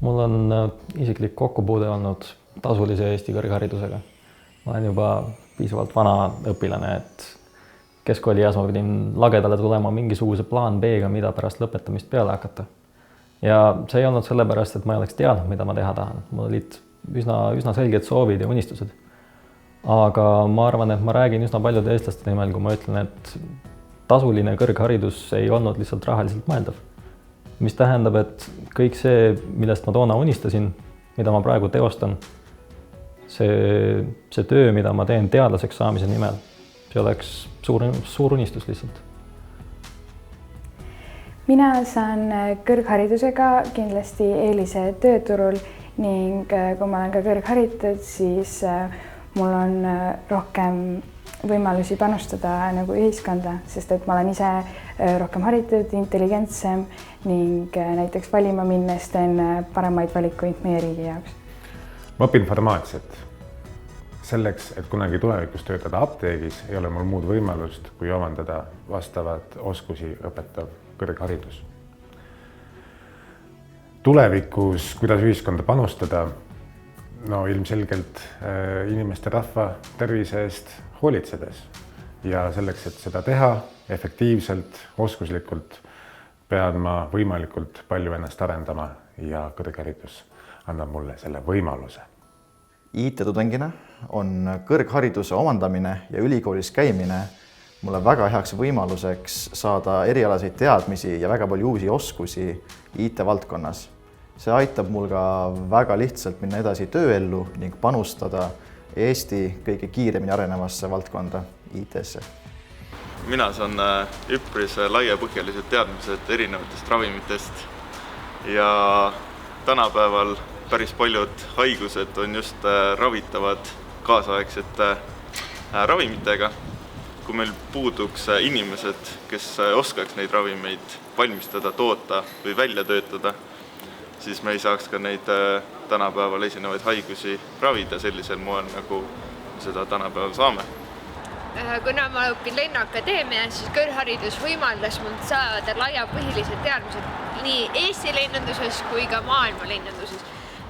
Mul on isiklik kokkupuude olnud tasulise Eesti kõrgharidusega. Ma olen juba piisavalt vana õpilane, et keskkoolieas ma pidin lagedale tulema mingisuguse plaan B-ga, mida pärast lõpetamist peale hakata. Ja see ei olnud sellepärast, et ma ei oleks teadnud, mida ma teha tahan. Mul olid üsna selged soovid ja unistused. Aga ma arvan, et ma räägin üsna paljude eestlaste nimel, kui ma ütlen, et tasuline kõrgharidus ei olnud lihtsalt rahaliselt mõeldav. Mis tähendab, et kõik see, millest ma toona unistasin, mida ma praegu teostan, see töö, mida ma teen teadlaseks saamise nimel, see oleks suur unistus lihtsalt. Mina saan kõrgharidusega kindlasti eelise tööturul ning kui ma olen ka kõrgharitud, siis mul on rohkem võimalusi panustada nagu ühiskonda, sest et ma olen ise rohkem haritud, intelligentsem ning näiteks valima minnes teen paremaid valikuid meie riigi jaoks. Ma õpin farmaatsiat. Selleks, et kunagi tulevikus töötada apteegis, ei ole mul muud võimalust, kui omandada vastavat oskusi õpetav kõrgharidus. Tulevikus, kuidas ühiskonda panustada? No ilmselgelt inimeste rahva tervise eest hoolitsedes. Ja selleks, et seda teha efektiivselt, oskuslikult, pean ma võimalikult palju ennast arendama ja kõrgharidus annab mulle selle võimaluse. IT-tudengina on kõrghariduse omandamine ja ülikoolis käimine mulle väga heaks võimaluseks saada erialaseid teadmisi ja väga palju uusi oskusi IT-valdkonnas. See aitab mul ka väga lihtsalt minna edasi tööellu ning panustada Eesti kõige kiiremini arenevasse valdkonda IT-sse. Mina saan üpris laiapõhjalised teadmised erinevatest ravimitest ja tänapäeval päris paljud haigused on just ravitavad kaasaegsete ravimitega. Kui meil puuduks inimesed, kes oskaks neid ravimeid valmistada, toota või välja töötada, siis me ei saaks ka neid tänapäeval esinevaid haigusi ravida sellisel moel, nagu seda tänapäeval saame. Kuna ma õpin Lennuakadeemias, siis kõrgharidus võimaldas mul saada laiapõhjalised teadmised nii Eesti lennunduses kui ka maailma lennunduses.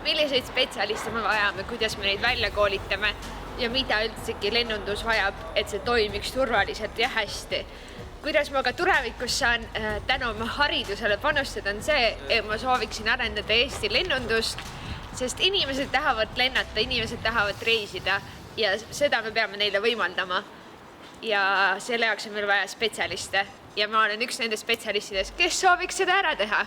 Milliseid spetsialiste me vajame, kuidas me neid välja koolitame ja mida üldsegi lennundus vajab, et see toimiks turvaliselt ja hästi. Kuidas ma ka tulevikus saan tänu oma haridusele panustada on see, et ma sooviksin arendada Eesti lennundust, sest inimesed tahavad lennata, inimesed tahavad reisida ja seda me peame neile võimaldama. Ja selle jaoks on meil vaja spetsialiste ja ma olen üks nendest spetsialistidest, kes sooviks seda ära teha.